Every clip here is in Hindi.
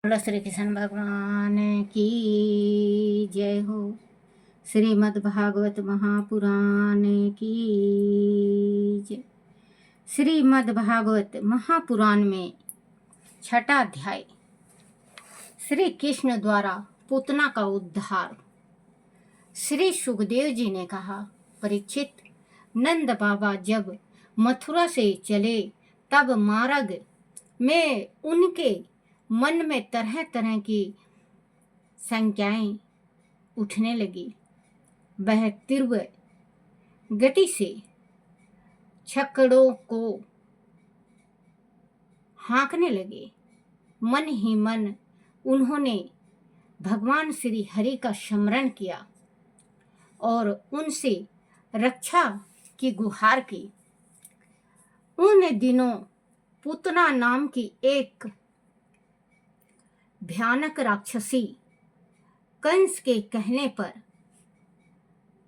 बोलो श्री कृष्ण भगवान की जय हो। श्रीमद् भागवत महापुराण की जय। श्रीमद् भागवत महापुराण में छठा अध्याय, श्री कृष्ण द्वारा पूतना का उद्धार। श्री सुखदेव जी ने कहा, परीक्षित, नंद बाबा जब मथुरा से चले तब मार्ग में उनके मन में तरह तरह की शंकाएं उठने लगी। वह तीव्र गति से छकड़ों को हाँकने लगे। मन ही मन उन्होंने भगवान श्री हरि का स्मरण किया और उनसे रक्षा की गुहार की। उन दिनों पूतना नाम की एक भयानक राक्षसी कंस के कहने पर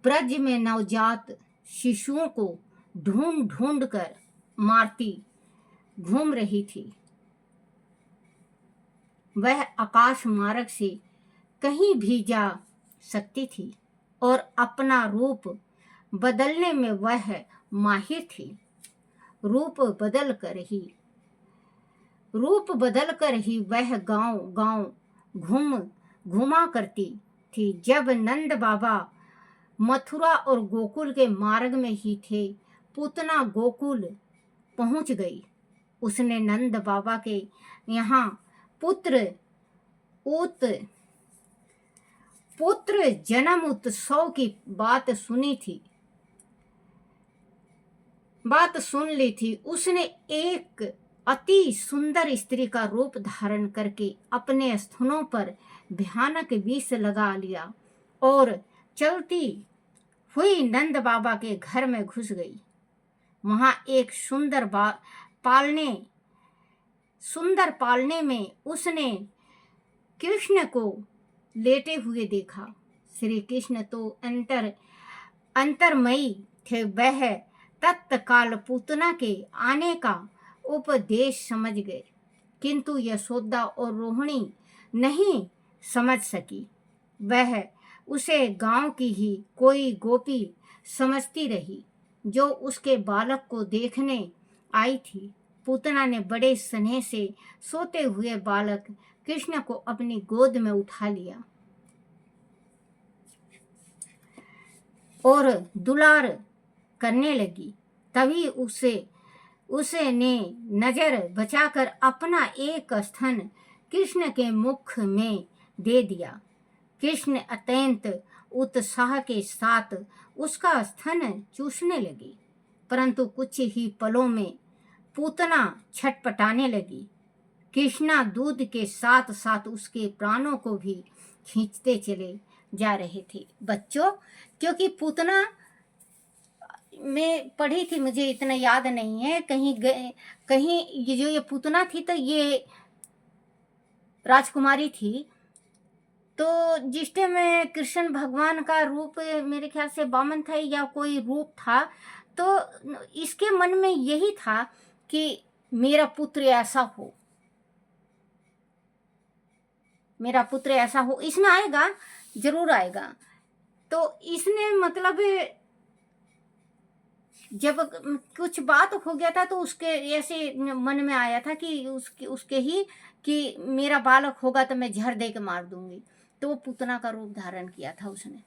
ब्रज में नवजात शिशुओं को ढूंढ ढूंढ कर मारती घूम रही थी। वह आकाश मार्ग से कहीं भी जा सकती थी और अपना रूप बदलने में वह माहिर थी। रूप बदल कर ही वह गांव गांव घुमा करती थी। जब नंद बाबा मथुरा और गोकुल के मार्ग में ही थे, पूतना गोकुल पहुंच गई। उसने नंद बाबा के यहाँ पुत्र जन्म उत्सव की बात सुन ली थी। उसने एक अति सुंदर स्त्री का रूप धारण करके अपने स्तनों पर भयानक विष लगा लिया और चलती हुई नंद बाबा के घर में घुस गई। वहां एक सुंदर पालने में उसने कृष्ण को लेटे हुए देखा। श्री कृष्ण तो अंतर्मयी थे। वह तत्काल पूतना के आने का उपदेश समझ गए, किंतु यशोदा और रोहिणी नहीं समझ सकी। वह उसे गांव की ही कोई गोपी समझती रही जो उसके बालक को देखने आई थी। पूतना ने बड़े स्नेह से सोते हुए बालक कृष्ण को अपनी गोद में उठा लिया और दुलार करने लगी। तभी उसने नजर बचाकर अपना एक स्तन कृष्ण के मुख में दे दिया। कृष्ण अत्यंत उत्साह के साथ उसका स्तन चूसने लगे, परंतु कुछ ही पलों में पूतना छटपटाने लगी। कृष्णा दूध के साथ साथ उसके प्राणों को भी खींचते चले जा रहे थे। बच्चों, क्योंकि पूतना में पढ़ी थी, मुझे इतना याद नहीं है, कहीं ये पूतना थी तो ये राजकुमारी थी। तो जिस टाइम में कृष्ण भगवान का रूप मेरे ख्याल से वामन था या कोई रूप था, तो इसके मन में यही था कि मेरा पुत्र ऐसा हो, मेरा पुत्र ऐसा हो। इसमें आएगा, जरूर आएगा। तो इसने मतलब जब कुछ बात हो गया था तो उसके ऐसे मन में आया था कि उसके ही कि मेरा बालक होगा तो मैं जहर दे के मार दूंगी। तो वो पूतना का रूप धारण किया था उसने।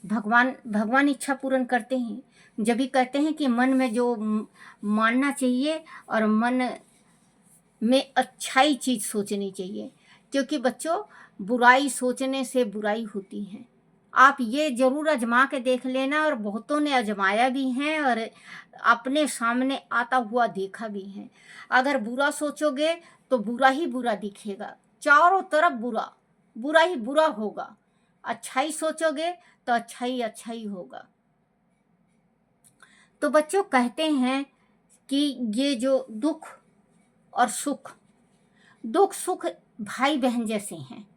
भगवान इच्छा पूर्ण करते हैं, जब भी कहते हैं कि मन में जो मानना चाहिए और मन में अच्छाई चीज सोचनी चाहिए, क्योंकि बच्चों बुराई सोचने से बुराई होती है। आप ये जरूर आजमा के देख लेना, और बहुतों ने आजमाया भी है और अपने सामने आता हुआ देखा भी है। अगर बुरा सोचोगे तो बुरा ही बुरा दिखेगा, चारों तरफ बुरा ही बुरा होगा। अच्छाई सोचोगे तो अच्छाई होगा। तो बच्चों कहते हैं कि ये जो दुख सुख भाई बहन जैसे हैं।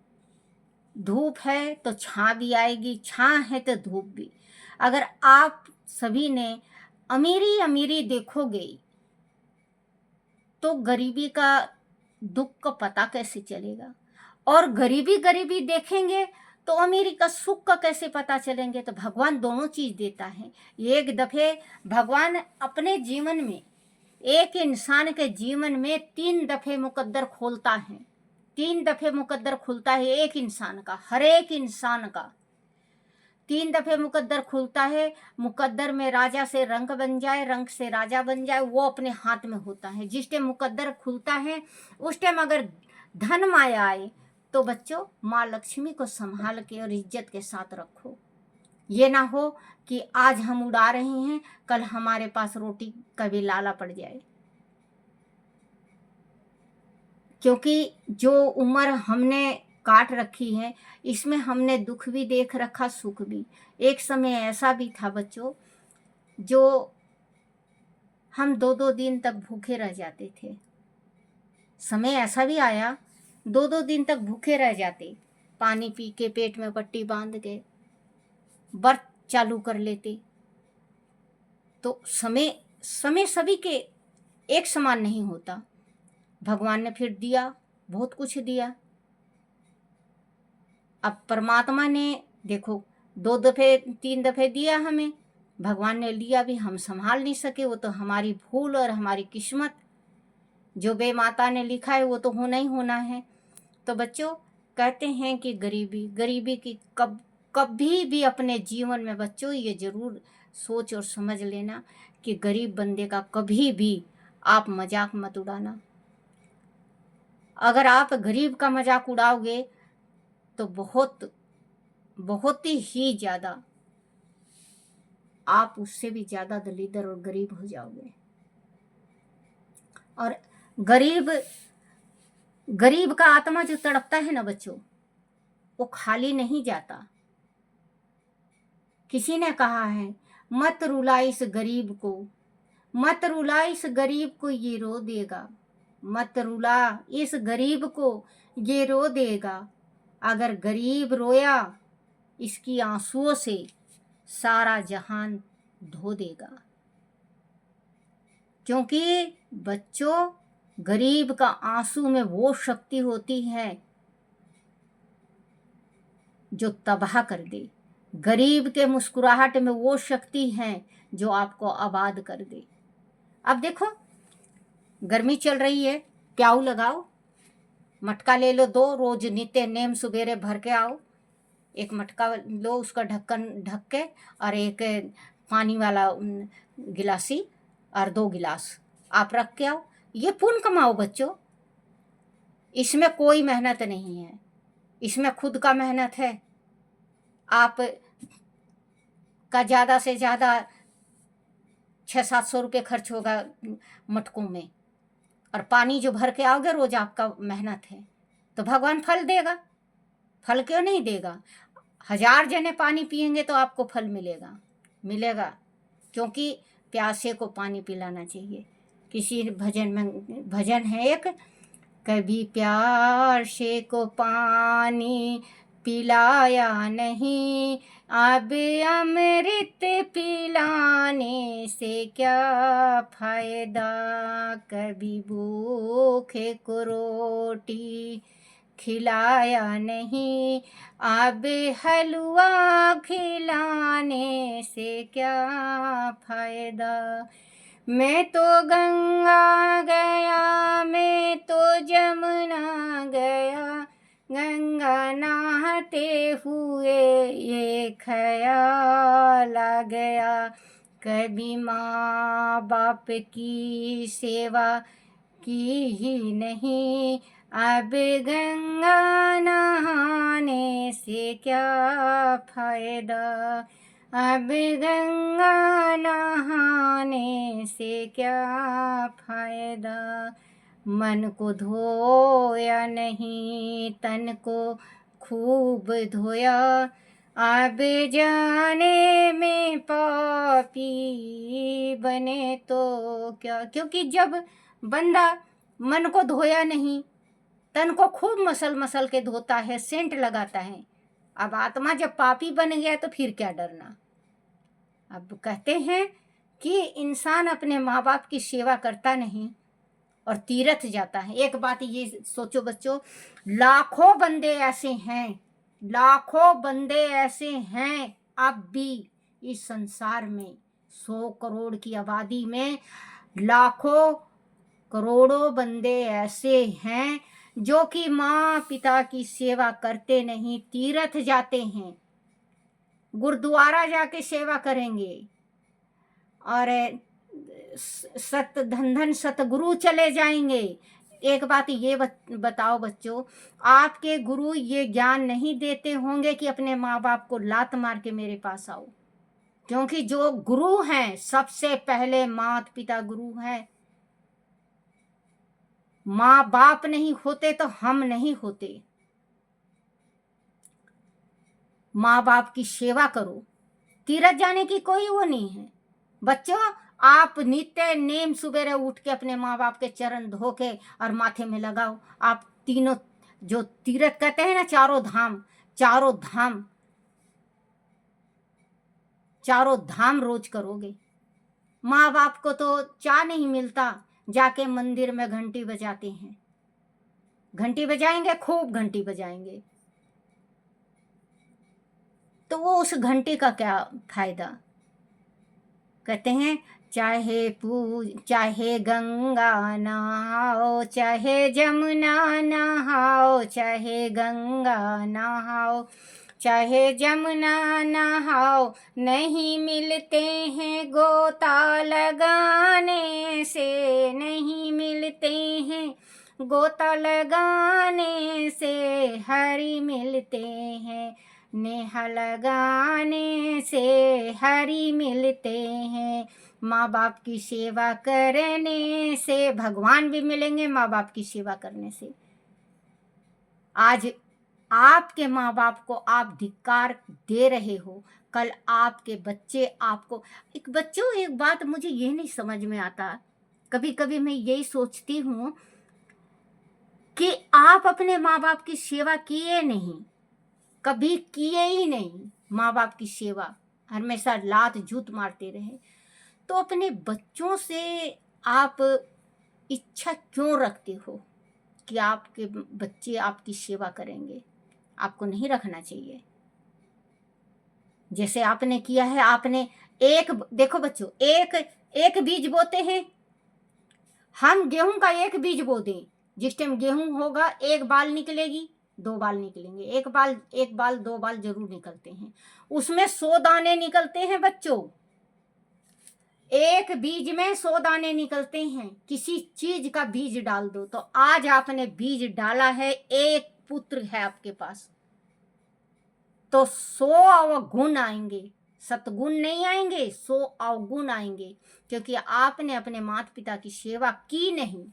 धूप है तो छां भी आएगी, छां है तो धूप भी। अगर आप सभी ने अमीरी देखोगे तो गरीबी का दुख का पता कैसे चलेगा? और गरीबी गरीबी देखेंगे तो अमीरी का सुख का कैसे पता चलेंगे? तो भगवान दोनों चीज देता है। एक दफे भगवान अपने जीवन में, एक इंसान के जीवन में 3 दफे मुकद्दर खोलता है। 3 दफे मुकद्दर खुलता है एक इंसान का, हर एक इंसान का 3 दफे मुकद्दर खुलता है। मुकद्दर में राजा से रंक बन जाए, रंक से राजा बन जाए, वो अपने हाथ में होता है। जिस टाइम मुकद्दर खुलता है उस टाइम अगर धन माया आए तो बच्चों माँ लक्ष्मी को संभाल के और इज्जत के साथ रखो। ये ना हो कि आज हम उड़ा रहे हैं, कल हमारे पास रोटी का भी लाला पड़ जाए। क्योंकि जो उम्र हमने काट रखी है इसमें हमने दुख भी देख रखा, सुख भी। एक समय ऐसा भी था बच्चों, जो हम 2-2 दिन तक भूखे रह जाते थे। समय ऐसा भी आया 2-2 दिन तक भूखे रह जाते, पानी पी के पेट में पट्टी बांध के व्रत चालू कर लेते। तो समय समय सभी के एक समान नहीं होता। भगवान ने फिर दिया, बहुत कुछ दिया। अब परमात्मा ने देखो 2 दफे 3 दफे दिया हमें, भगवान ने लिया भी, हम संभाल नहीं सके, वो तो हमारी भूल और हमारी किस्मत। जो बेमाता ने लिखा है वो तो होना ही होना है। तो बच्चों कहते हैं कि गरीबी की कभी भी अपने जीवन में बच्चों ये जरूर सोच और समझ लेना कि गरीब बंदे का कभी भी आप मजाक मत उड़ाना। अगर आप गरीब का मजाक उड़ाओगे तो बहुत ही ज़्यादा आप उससे भी ज़्यादा दलिदर और गरीब हो जाओगे। और गरीब का आत्मा जो तड़पता है ना बच्चों, वो खाली नहीं जाता। किसी ने कहा है मत रुला इस गरीब को, मत रुला इस गरीब को ये रो देगा, मत रुला इस गरीब को ये रो देगा। अगर गरीब रोया इसकी आंसुओं से सारा जहान धो देगा। क्योंकि बच्चों गरीब का आंसू में वो शक्ति होती है जो तबाह कर दे। गरीब के मुस्कुराहट में वो शक्ति है जो आपको आबाद कर दे। अब देखो गर्मी चल रही है, प्याऊ लगाओ, मटका ले लो 2, रोज नित्य नेम सवेरे भर के आओ। एक मटका लो, उसका ढक्कन ढक के, और एक पानी वाला गिलासी और 2 गिलास आप रख के आओ। ये पुण्य कमाओ बच्चों। इसमें कोई मेहनत नहीं है, इसमें खुद का मेहनत है। आप का ज़्यादा से ज़्यादा 600-700 रुपये खर्च होगा मटकों में, और पानी जो भर के आओगे रोज आपका मेहनत है, तो भगवान फल देगा। फल क्यों नहीं देगा? 1000 जने पानी पिएंगे तो आपको फल मिलेगा। क्योंकि प्यासे को पानी पिलाना चाहिए। किसी भजन है एक, कभी प्यासे को पानी पिलाया नहीं, अब अमृत पिलाने से क्या फायदा। कभी भूखे को रोटी खिलाया नहीं, अब हलवा खिलाने से क्या फायदा। मैं तो गंगा गया, मैं तो जमुना गया, गंगा नहाते हुए ये ख्याल आ गया। कभी माँ बाप की सेवा की ही नहीं, अब गंगा नहाने से क्या फायदा। अब गंगा नहाने से क्या फायदा। मन को धोया नहीं, तन को खूब धोया, अब जाने में पापी बने तो क्या। क्योंकि जब बंदा मन को धोया नहीं, तन को खूब मसल के धोता है, सेंट लगाता है, अब आत्मा जब पापी बन गया तो फिर क्या डरना। अब कहते हैं कि इंसान अपने माँ बाप की सेवा करता नहीं और तीर्थ जाता है। एक बात ये सोचो बच्चों, लाखों बंदे ऐसे हैं, लाखों बंदे ऐसे हैं अब भी इस संसार में, 100 करोड़ की आबादी में लाखों करोड़ों बंदे ऐसे हैं जो कि माँ पिता की सेवा करते नहीं, तीर्थ जाते हैं, गुरुद्वारा जाके सेवा करेंगे और सत धन धन सतगुरु चले जाएंगे। एक बात ये बताओ बच्चों, आपके गुरु ये ज्ञान नहीं देते होंगे कि अपने माँ बाप को लात मार के मेरे पास आओ, क्योंकि जो गुरु हैं सबसे पहले माता पिता गुरु हैं। माँ बाप नहीं होते तो हम नहीं होते। माँ बाप की सेवा करो, तीर्थ जाने की कोई वो नहीं है। बच्चों आप नित्य नेम सुबेरे उठ के अपने माँ बाप के चरण धो के और माथे में लगाओ। आप तीनों जो तीर्थ कहते हैं ना, चारों धाम, चारों धाम, चारों धाम रोज करोगे। माँ बाप को तो चाह नहीं मिलता, जाके मंदिर में घंटी बजाते हैं, घंटी बजाएंगे, खूब घंटी बजाएंगे, तो वो उस घंटी का क्या फायदा। कहते हैं चाहे गंगा नहाओ, चाहे जमुना नहाओ, चाहे गंगा नहाओ, चाहे जमुना नहाओ, नहीं मिलते हैं गोता लगाने से, नहीं मिलते हैं गोता लगाने से, हरि मिलते हैं नेहा लगाने से, हरि मिलते हैं। माँ बाप की सेवा करने से भगवान भी मिलेंगे, माँ बाप की सेवा करने से। आज आपके माँ बाप को आप धिक्कार दे रहे हो, कल आपके बच्चे आपको। एक बच्चों एक बात मुझे ये नहीं समझ में आता, कभी कभी मैं यही सोचती हूँ कि आप अपने माँ बाप की सेवा किए नहीं, कभी किए ही नहीं माँ बाप की सेवा, हमेशा लात जूत मारते रहे, तो अपने बच्चों से आप इच्छा क्यों रखते हो कि आपके बच्चे आपकी सेवा करेंगे। आपको नहीं रखना चाहिए। जैसे आपने किया है, आपने एक, देखो बच्चों, एक बीज बोते हैं हम, गेहूं का एक बीज बो दें, जिस टाइम गेहूं होगा एक बाल निकलेगी, 2 बाल निकलेंगे, एक बाल 2 बाल जरूर निकलते हैं, उसमें 100 दाने निकलते हैं बच्चों, एक बीज में 100 दाने निकलते हैं। किसी चीज का बीज डाल दो, तो आज आपने बीज डाला है, एक पुत्र है आपके पास, तो 100 अवगुण आएंगे, सतगुण नहीं आएंगे, 100 अवगुण आएंगे, क्योंकि आपने अपने माता पिता की सेवा की नहीं।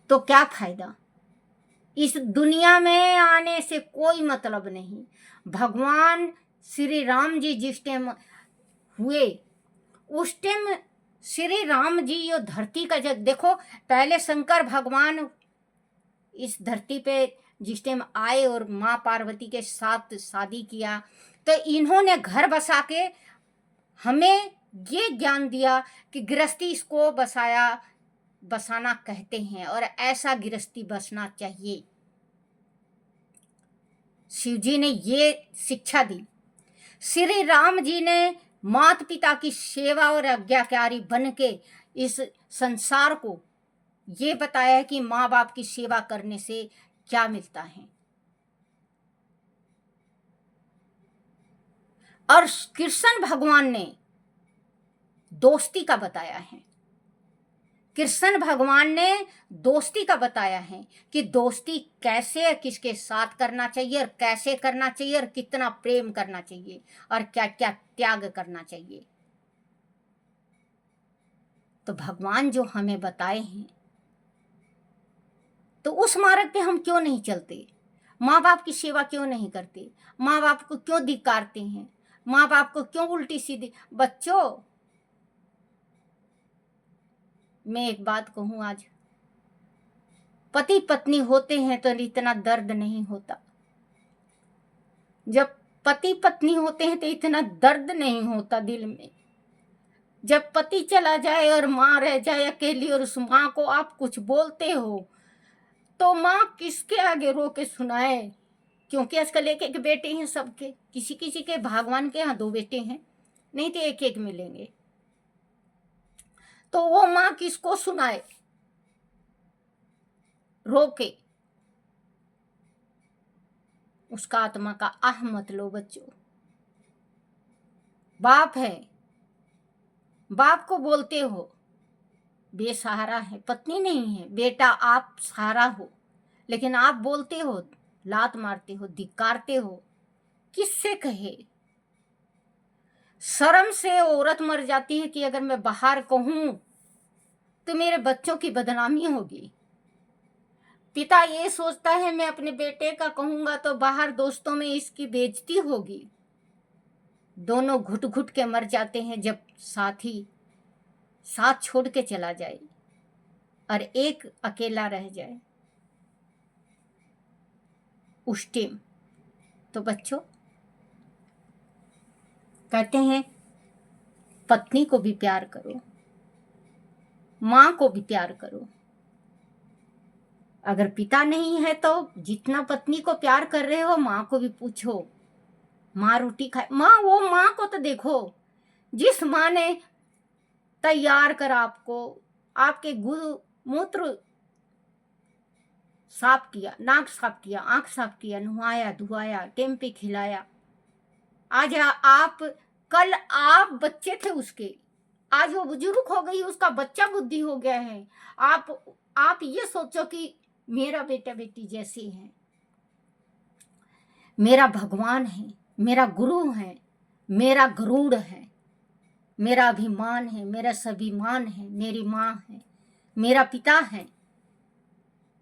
तो क्या फायदा, इस दुनिया में आने से कोई मतलब नहीं। भगवान श्री राम जी जिस टाइम हुए, उस टाइम श्री राम जी ये धरती का जग देखो, पहले शंकर भगवान इस धरती पे जिस टाइम आए और माँ पार्वती के साथ शादी किया, तो इन्होंने घर बसा के हमें ये ज्ञान दिया कि गृहस्थी इसको बसाना कहते हैं, और ऐसा गृहस्थी बसना चाहिए। शिव जी ने ये शिक्षा दी। श्री राम जी ने माता पिता की सेवा और आज्ञाकारी बन के इस संसार को ये बताया है कि माँ बाप की सेवा करने से क्या मिलता है। और कृष्ण भगवान ने दोस्ती का बताया है, कृष्ण भगवान ने दोस्ती का बताया है कि दोस्ती कैसे किसके साथ करना चाहिए और कैसे करना चाहिए और कितना प्रेम करना चाहिए और क्या क्या त्याग करना चाहिए। तो भगवान जो हमें बताए हैं, तो उस मार्ग पे हम क्यों नहीं चलते, माँ बाप की सेवा क्यों नहीं करते, माँ बाप को क्यों धिक्कारते हैं, माँ बाप को क्यों उल्टी सीधी। बच्चों मैं एक बात कहूं, आज पति पत्नी होते हैं तो इतना दर्द नहीं होता, जब पति पत्नी होते हैं तो इतना दर्द नहीं होता दिल में, जब पति चला जाए और माँ रह जाए अकेली और उस माँ को आप कुछ बोलते हो तो माँ किसके आगे रो के सुनाए? क्योंकि आजकल एक एक बेटे हैं सबके, किसी किसी के भगवान के यहाँ 2 बेटे हैं, नहीं तो एक एक मिलेंगे। तो वो माँ किसको सुनाए रो के? उसका आत्मा का आह मत लो बच्चों। बाप है, बाप को बोलते हो बेसहारा है, पत्नी नहीं है, बेटा आप सहारा हो, लेकिन आप बोलते हो, लात मारते हो, धिक्कारते हो, किससे कहे? शर्म से औरत मर जाती है कि अगर मैं बाहर कहूं तो मेरे बच्चों की बदनामी होगी। पिता ये सोचता है मैं अपने बेटे का कहूंगा तो बाहर दोस्तों में इसकी बेइज्जती होगी। दोनों घुट घुट के मर जाते हैं जब साथी साथ छोड़ के चला जाए और एक अकेला रह जाए उस टाइम। तो बच्चों कहते हैं पत्नी को भी प्यार करो, माँ को भी प्यार करो। अगर पिता नहीं है तो जितना पत्नी को प्यार कर रहे हो माँ को भी पूछो, माँ रोटी खाए? माँ, वो माँ को तो देखो जिस माँ ने तैयार कर आपको, आपके गुरु मूत्र साफ किया, नाक साफ किया, आंख साफ किया, नुहाया धुआया, टेम पे खिलाया। आज आप, कल आप बच्चे थे उसके, आज वो बुजुर्ग हो गई, उसका बच्चा बुद्धि हो गया है। आप ये सोचो कि मेरा बेटा बेटी जैसे हैं, मेरा भगवान है, मेरा गुरु है, मेरा गरुड़ है, मेरा अभिमान है, मेरा स्वाभिमान है, मेरी माँ है, मेरा पिता है।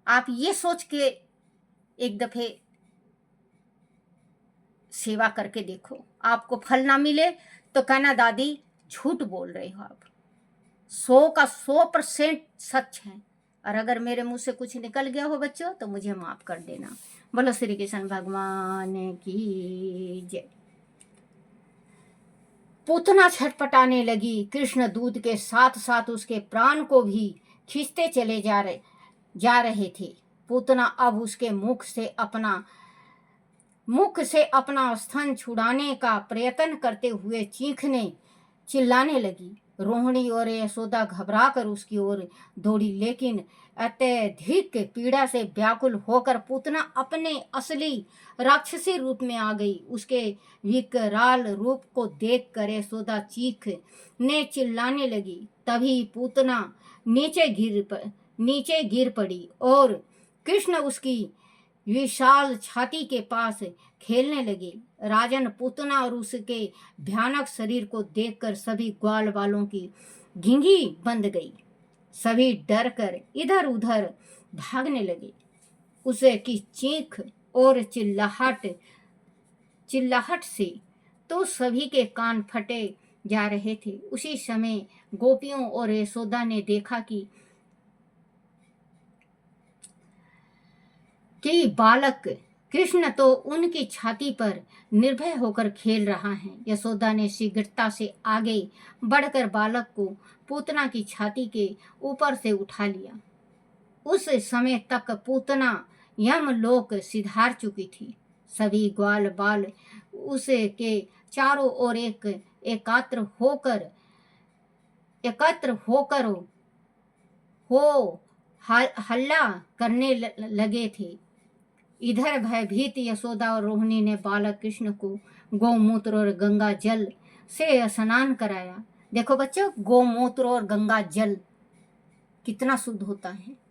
आप ये सोच के एक दफे सेवा करके देखो, आपको फल ना मिले तो कहना दादी झूठ बोल रहे हो आप, 100 का 100% सच है। और अगर मेरे मुंह से कुछ निकल गया हो बच्चों तो मुझे माफ कर देना। बोलो श्री कृष्ण भगवान की जय। पूतना छटपटाने लगी। कृष्ण दूध के साथ साथ उसके प्राण को भी खींचते चले जा रहे थे। पूतना अब उसके मुख से अपना स्तन छुड़ाने का प्रयत्न करते हुए चिल्लाने लगी। रोहिणी और यशोदा घबरा कर उसकी ओर दौड़ी, लेकिन अत्यधिक पीड़ा से व्याकुल होकर पूतना अपने असली राक्षसी रूप में आ गई। उसके विकराल रूप को देखकर यशोदा चीखने चिल्लाने लगी। तभी पूतना नीचे गिर पड़ी और कृष्ण उसकी विशाल छाती के पास खेलने लगे। राजन पूतना और उसके भयानक शरीर को देखकर सभी ग्वाल वालों की घिंगी बंद गई। सभी डर कर इधर उधर भागने लगे। उसे की चीख और चिल्लाहट से तो सभी के कान फटे जा रहे थे। उसी समय गोपियों और यशोदा ने देखा कि बालक कृष्ण तो उनकी छाती पर निर्भय होकर खेल रहा है। यशोदा ने शीघ्रता से आगे बढ़कर बालक को पूतना की छाती के ऊपर से उठा लिया। उस समय तक पूतना यमलोक सिधार चुकी थी। सभी ग्वाल बाल उसके चारों ओर एकत्र होकर हल्ला करने लगे थे। इधर भयभीत यशोदा और रोहिणी ने बालक कृष्ण को गौमूत्र और गंगा जल से स्नान कराया। देखो बच्चों, गौमूत्र और गंगा जल कितना शुद्ध होता है।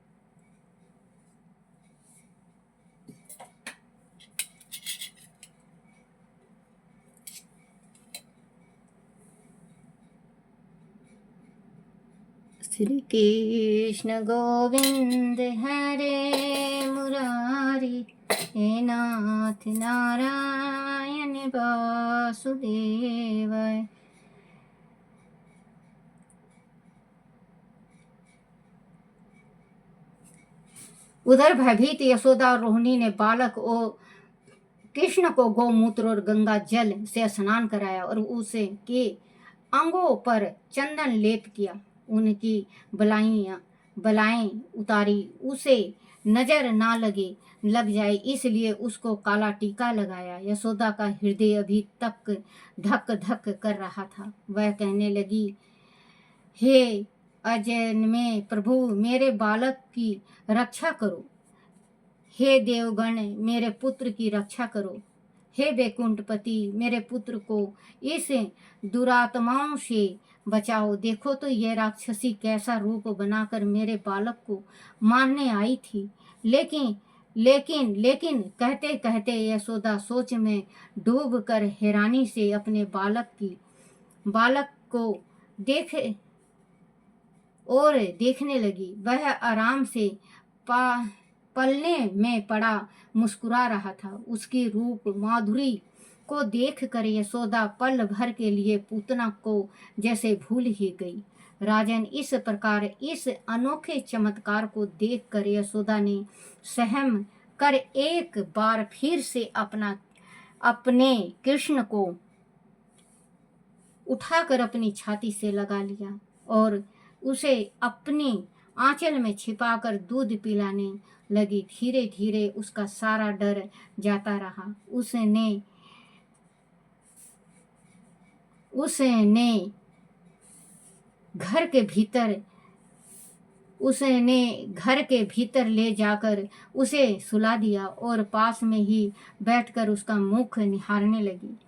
श्री कृष्ण गोविंद हरे मुरारी, हे नाथ नारायण वासुदेव। उधर भयभीत यशोदा और रोहिणी ने बालक और कृष्ण को गौमूत्र और गंगा जल से स्नान कराया और उसे के अंगों पर चंदन लेप किया, उनकी बलाएं उतारी, उसे नजर ना लग जाए इसलिए उसको काला टीका लगाया। यशोदा का हृदय अभी तक धक धक कर रहा था। वह कहने लगी, हे अजन्मे प्रभु, मेरे बालक की रक्षा करो। हे देवगण, मेरे पुत्र की रक्षा करो। हे वैकुंठपति, मेरे पुत्र को इस दुरात्माओं से बचाओ। देखो तो यह राक्षसी कैसा रूप बनाकर मेरे बालक को मारने आई थी। लेकिन लेकिन लेकिन कहते कहते यशोदा सोच में डूब कर हैरानी से अपने बालक को देखने लगी। वह आराम से पलने में पड़ा मुस्कुरा रहा था। उसकी रूप माधुरी को देखकर यशोदा पल भर के लिए पूतना को जैसे भूल ही गई। राजन, इस प्रकार इस अनोखे चमत्कार को देखकर यशोदा ने सहम कर एक बार फिर से अपने कृष्ण को उठाकर अपनी छाती से लगा लिया और उसे अपनी आंचल में छिपाकर दूध पिलाने लगी। धीरे धीरे उसका सारा डर जाता रहा। उसने घर के भीतर ले जाकर उसे सुला दिया और पास में ही बैठकर उसका मुख निहारने लगी।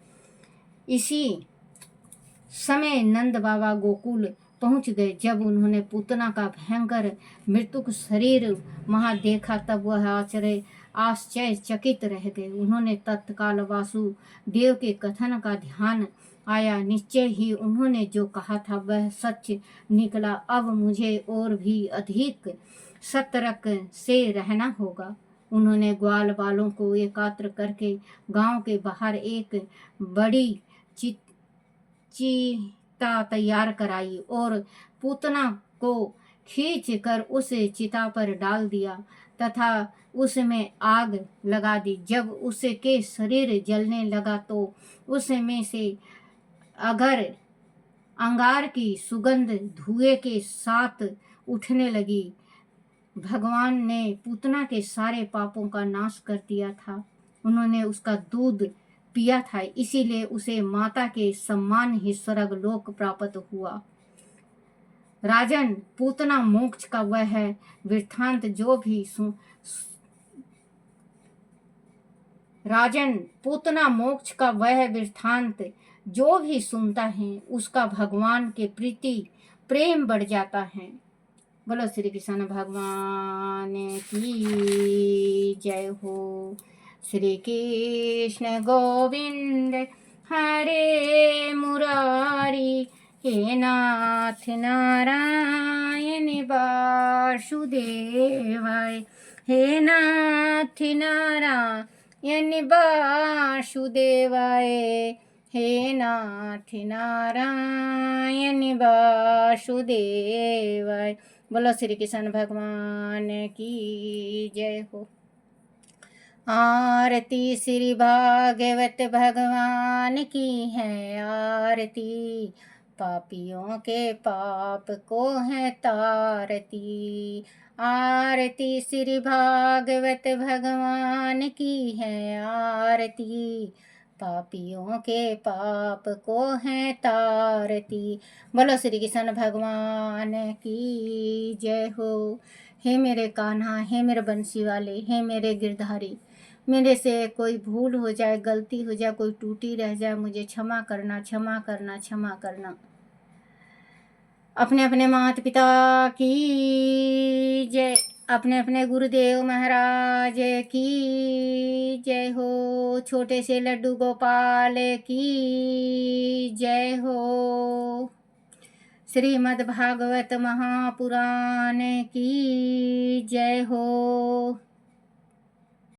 इसी समय नंद बाबा गोकुल पहुंच गए। जब उन्होंने पूतना का भयंकर मृत्युक शरीर वहां देखा तब वह आश्चर्यचकित रह गए। उन्होंने तत्काल वासुदेव के कथन का ध्यान आया। निश्चय ही उन्होंने जो कहा था वह सच निकला। अब मुझे और भी अधिक सतर्क से रहना होगा। उन्होंने ग्वाल बालों को एकत्र करके गांव के बाहर एक बड़ी चिता तैयार कराई और पूतना को खींच कर उस चिता पर डाल दिया तथा उसमें आग लगा दी। जब उसके शरीर जलने लगा तो उसमें से अंगार की सुगंध धुएं के साथ उठने लगी। भगवान ने पूतना के सारे पापों का नाश कर दिया था। उन्होंने उसका दूध पिया था, इसीलिए उसे माता के सम्मान ही स्वर्ग लोक प्राप्त हुआ। राजन, पूतना मोक्ष का वह वृत्तांत जो भी सुनता है उसका भगवान के प्रति प्रेम बढ़ जाता है। बोलो श्री कृष्ण भगवान की जय हो। श्री कृष्ण गोविंद हरे मुरारी, हे नाथ नारायण वासुदेवाय, हे नाथ नारायण वासुदेवाय, हे नाथ नारायण वासुदेवाय। बोलो श्री कृष्ण भगवान की जय हो। आरती श्री भागवत भगवान की है आरती, पापियों के पाप को है तारती। आरती श्री भागवत भगवान की है आरती, पापियों के पाप को है तारती। बोलो श्री कृष्ण भगवान की जय हो। हे मेरे कान्हा, हे मेरे बंसी वाले, हे मेरे गिरधारी, मेरे से कोई भूल हो जाए, गलती हो जाए, कोई टूटी रह जाए, मुझे क्षमा करना, क्षमा करना, क्षमा करना। अपने अपने माता पिता की जय, अपने अपने गुरुदेव महाराज की जय हो। छोटे से लड्डू गोपाल की जय हो। श्रीमद् भागवत महापुराण की जय हो।